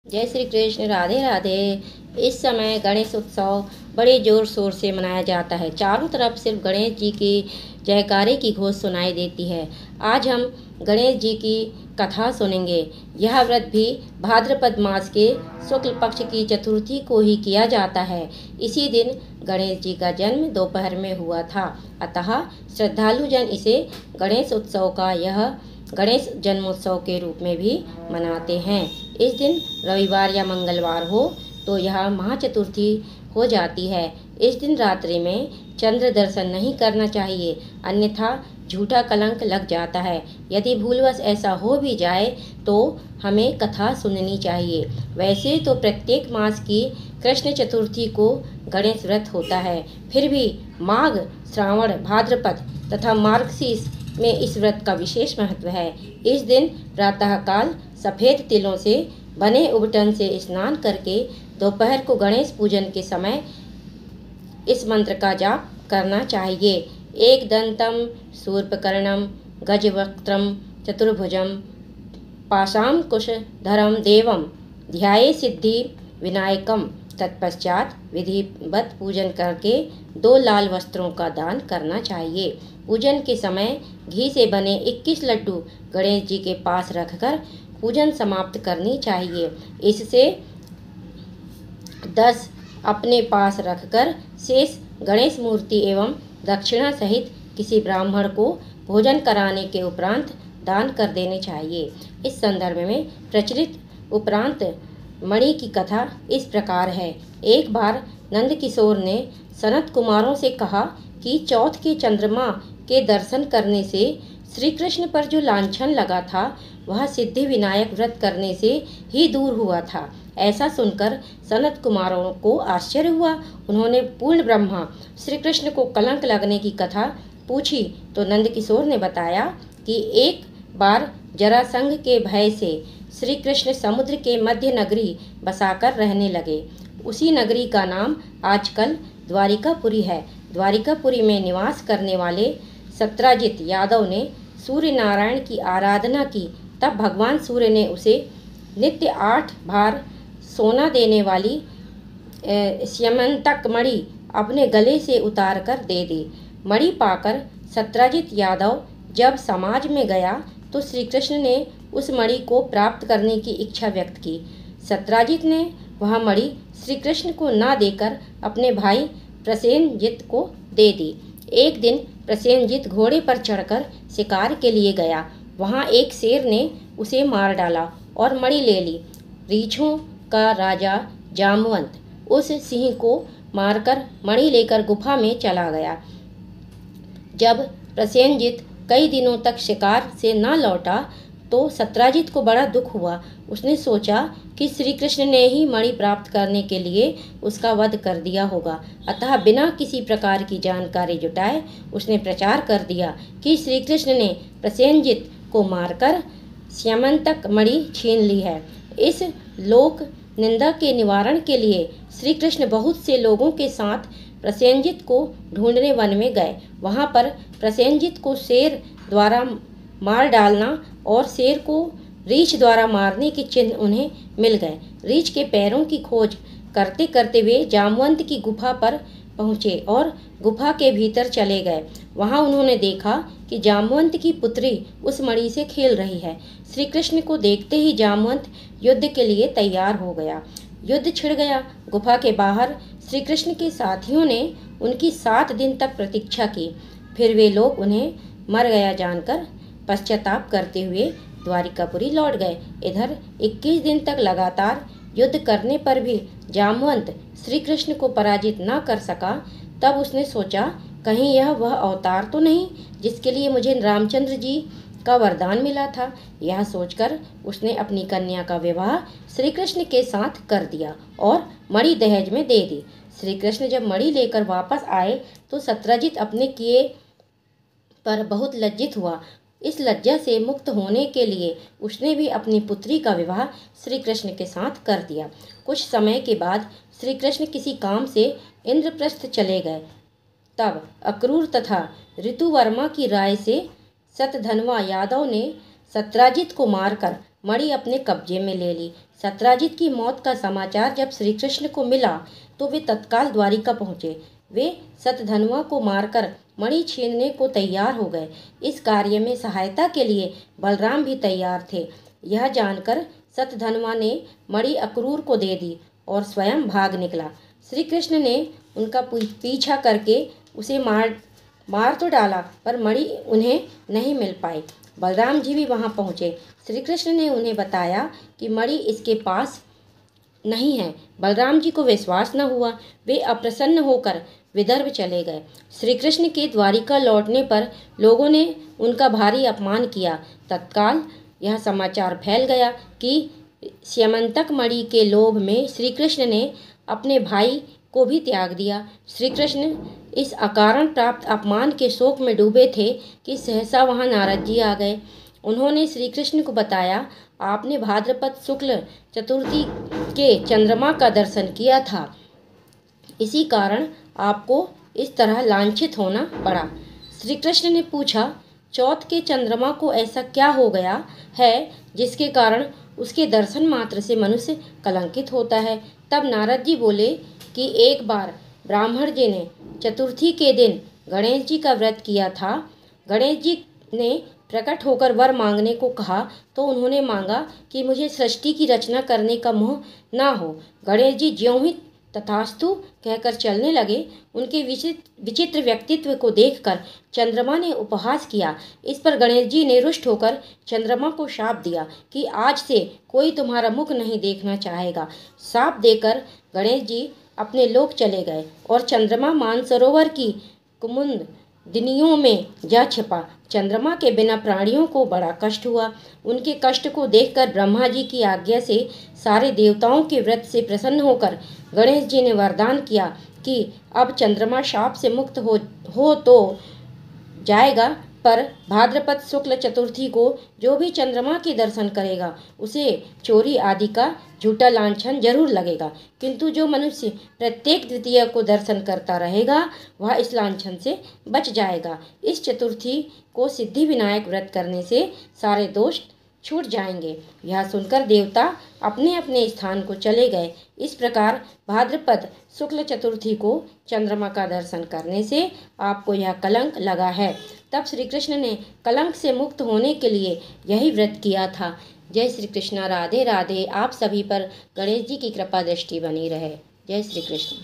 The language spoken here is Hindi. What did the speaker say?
जय श्री कृष्ण। राधे राधे। इस समय गणेश उत्सव बड़े जोर शोर से मनाया जाता है। चारों तरफ सिर्फ गणेश जी की जयकारे की घोष सुनाई देती है। आज हम गणेश जी की कथा सुनेंगे। यह व्रत भी भाद्रपद मास के शुक्ल पक्ष की चतुर्थी को ही किया जाता है। इसी दिन गणेश जी का जन्म दोपहर में हुआ था, अतः श्रद्धालु जन इसे गणेश उत्सव का यह गणेश जन्मोत्सव के रूप में भी मनाते हैं। इस दिन रविवार या मंगलवार हो तो यह महाचतुर्थी हो जाती है। इस दिन रात्रि में चंद्र दर्शन नहीं करना चाहिए, अन्यथा झूठा कलंक लग जाता है। यदि भूलवश ऐसा हो भी जाए तो हमें कथा सुननी चाहिए। वैसे तो प्रत्येक मास की कृष्ण चतुर्थी को गणेश व्रत होता है, फिर भी माघ, श्रावण, भाद्रपद तथा मार्गशीर्ष में इस व्रत का विशेष महत्व है। इस दिन प्रातःकाल सफ़ेद तिलों से बने उबटन से स्नान करके दोपहर को गणेश पूजन के समय इस मंत्र का जाप करना चाहिए। एक दंतम शूर्पकर्णम गजवक्त्रम चतुर्भुजम पाशांकुशधरम देवम ध्याये सिद्धि विनायकम। तत्पश्चात विधिवत पूजन करके 2 लाल वस्त्रों का दान करना चाहिए। पूजन के समय घी से बने 21 लड्डू गणेश जी के पास रखकर पूजन समाप्त करनी चाहिए। इससे 10 अपने पास रखकर शेष गणेश मूर्ति एवं दक्षिणा सहित किसी ब्राह्मण को भोजन कराने के उपरांत दान कर देने चाहिए। इस संदर्भ में प्रचलित उपरांत मणि की कथा इस प्रकार है। एक बार नंद किशोर ने सनत कुमारों से कहा कि चौथ के चंद्रमा के दर्शन करने से श्री कृष्ण पर जो लांछन लगा था वह सिद्धि विनायक व्रत करने से ही दूर हुआ था। ऐसा सुनकर सनत कुमारों को आश्चर्य हुआ। उन्होंने पूर्ण ब्रह्मा श्री कृष्ण को कलंक लगने की कथा पूछी तो नंद किशोर ने बताया कि एक बार जरासंध के भय से श्री कृष्ण समुद्र के मध्य नगरी बसाकर रहने लगे। उसी नगरी का नाम आजकल द्वारिकापुरी है। द्वारिकापुरी में निवास करने वाले सत्राजित यादव ने सूर्य नारायण की आराधना की। तब भगवान सूर्य ने उसे नित्य 8 भार सोना देने वाली स्यमंतक मणि अपने गले से उतार कर दे दी। मणि पाकर सत्राजित यादव जब समाज में गया तो श्री कृष्ण ने उस मणि को प्राप्त करने की इच्छा व्यक्त की। सत्राजित ने वह मणि श्री कृष्ण को ना देकर अपने भाई प्रसेनजित को दे दी। एक दिन प्रसेनजित घोड़े पर चढ़कर शिकार के लिए गया। वहाँ एक शेर ने उसे मार डाला और मणि ले ली। रीछों का राजा जामवंत उस सिंह को मारकर मणि लेकर गुफा में चला गया। जब प्रसेनजित कई दिनों तक शिकार से न लौटा तो सत्राजित को बड़ा दुख हुआ। उसने सोचा कि श्री कृष्ण ने ही मणि प्राप्त करने के लिए उसका वध कर दिया होगा, अतः बिना किसी प्रकार की जानकारी जुटाए उसने प्रचार कर दिया कि श्री कृष्ण ने प्रसेनजित को मारकर स्यमंतक मणि छीन ली है। इस लोक निंदा के निवारण के लिए श्री कृष्ण बहुत से लोगों के साथ प्रसेनजित को ढूंढने वन में गए। वहाँ पर प्रसेनजित को शेर द्वारा मार डालना और शेर को रीछ द्वारा मारने के चिन्ह उन्हें मिल गए। रीछ के पैरों की खोज करते करते वे जामवंत की गुफा पर पहुँचे और गुफा के भीतर चले गए। वहाँ उन्होंने देखा कि जामवंत की पुत्री उस मणि से खेल रही है। श्री कृष्ण को देखते ही जामवंत युद्ध के लिए तैयार हो गया। युद्ध छिड़ गया। गुफा के बाहर श्री कृष्ण के साथियों ने उनकी 7 दिन तक प्रतीक्षा की। फिर वे लोग उन्हें मर गया जानकर पश्चाताप करते हुए द्वारिकापुरी लौट गए। इधर 21 दिन तक लगातार युद्ध करने पर भी जामवंत श्री कृष्ण को पराजित न कर सका। तब उसने सोचा कहीं यह वह अवतार तो नहीं जिसके लिए मुझे रामचंद्र जी का वरदान मिला था। यह सोचकर उसने अपनी कन्या का विवाह श्री कृष्ण के साथ कर दिया और मणि दहेज में दे दी। श्री कृष्ण जब मणि लेकर वापस आए तो सत्राजित अपने किए पर बहुत लज्जित हुआ। इस लज्जा से मुक्त होने के लिए उसने भी अपनी पुत्री का विवाह श्री कृष्ण के साथ कर दिया। कुछ समय के बाद श्री कृष्ण किसी काम से इंद्रप्रस्थ चले गए। तब अक्रूर तथा ऋतुवर्मा की राय से सतधनवा यादव ने सत्राजित को मारकर मणि अपने कब्जे में ले ली। सत्राजित की मौत का समाचार जब श्री कृष्ण को मिला तो वे तत्काल द्वारिका पहुँचे। वे सतधनुआ को मारकर मणि छीनने को तैयार हो गए। इस कार्य में सहायता के लिए बलराम भी तैयार थे। यह जानकर सतधनुआ ने मणि अक्रूर को दे दी और स्वयं भाग निकला। श्री कृष्ण ने उनका पीछा करके उसे मार तो डाला, पर मणि उन्हें नहीं मिल पाई। बलराम जी भी वहां पहुंचे। श्री कृष्ण ने उन्हें बताया कि मणि इसके पास नहीं है। बलराम जी को विश्वास न हुआ। वे अप्रसन्न होकर विदर्भ चले गए। श्री कृष्ण के द्वारिका लौटने पर लोगों ने उनका भारी अपमान किया। तत्काल यह समाचार फैल गया कि स्यमंतक मणि के लोभ में श्री कृष्ण ने अपने भाई को भी त्याग दिया। श्री कृष्ण इस अकारण प्राप्त अपमान के शोक में डूबे थे कि सहसा वहां नारद जी आ गए। उन्होंने श्री कृष्ण को बताया, आपने भाद्रपद शुक्ल चतुर्थी के चंद्रमा का दर्शन किया था, इसी कारण आपको इस तरह लांछित होना पड़ा। श्री कृष्ण ने पूछा, चौथ के चंद्रमा को ऐसा क्या हो गया है जिसके कारण उसके दर्शन मात्र से मनुष्य कलंकित होता है। तब नारद जी बोले कि एक बार ब्राह्मण जी ने चतुर्थी के दिन गणेश जी का व्रत किया था। गणेश जी ने प्रकट होकर वर मांगने को कहा तो उन्होंने मांगा कि मुझे सृष्टि की रचना करने का मोह ना हो। गणेश जी ज्यों ही तथास्तु कहकर चलने लगे। उनके विचित्र व्यक्तित्व को देखकर चंद्रमा ने उपहास किया। इस पर गणेश जी ने रुष्ट होकर चंद्रमा को शाप दिया कि आज से कोई तुम्हारा मुख नहीं देखना चाहेगा। शाप देकर गणेश जी अपने लोक चले गए और चंद्रमा मानसरोवर की कुमुद दिनियों में जा छिपा। चंद्रमा के बिना प्राणियों को बड़ा कष्ट हुआ। उनके कष्ट को देखकर ब्रह्मा जी की आज्ञा से सारे देवताओं के व्रत से प्रसन्न होकर गणेश जी ने वरदान किया कि अब चंद्रमा शाप से मुक्त हो तो जाएगा, पर भाद्रपद शुक्ल चतुर्थी को जो भी चंद्रमा के दर्शन करेगा उसे चोरी आदि का झूठा लांछन जरूर लगेगा, किंतु जो मनुष्य प्रत्येक द्वितीय को दर्शन करता रहेगा वह इस लांछन से बच जाएगा। इस चतुर्थी को सिद्धि विनायक व्रत करने से सारे दोष छूट जाएंगे। यह सुनकर देवता अपने अपने स्थान को चले गए। इस प्रकार भाद्रपद शुक्ल चतुर्थी को चंद्रमा का दर्शन करने से आपको यह कलंक लगा है। तब श्री कृष्ण ने कलंक से मुक्त होने के लिए यही व्रत किया था। जय श्री कृष्ण। राधे राधे। आप सभी पर गणेश जी की कृपा दृष्टि बनी रहे। जय श्री कृष्ण।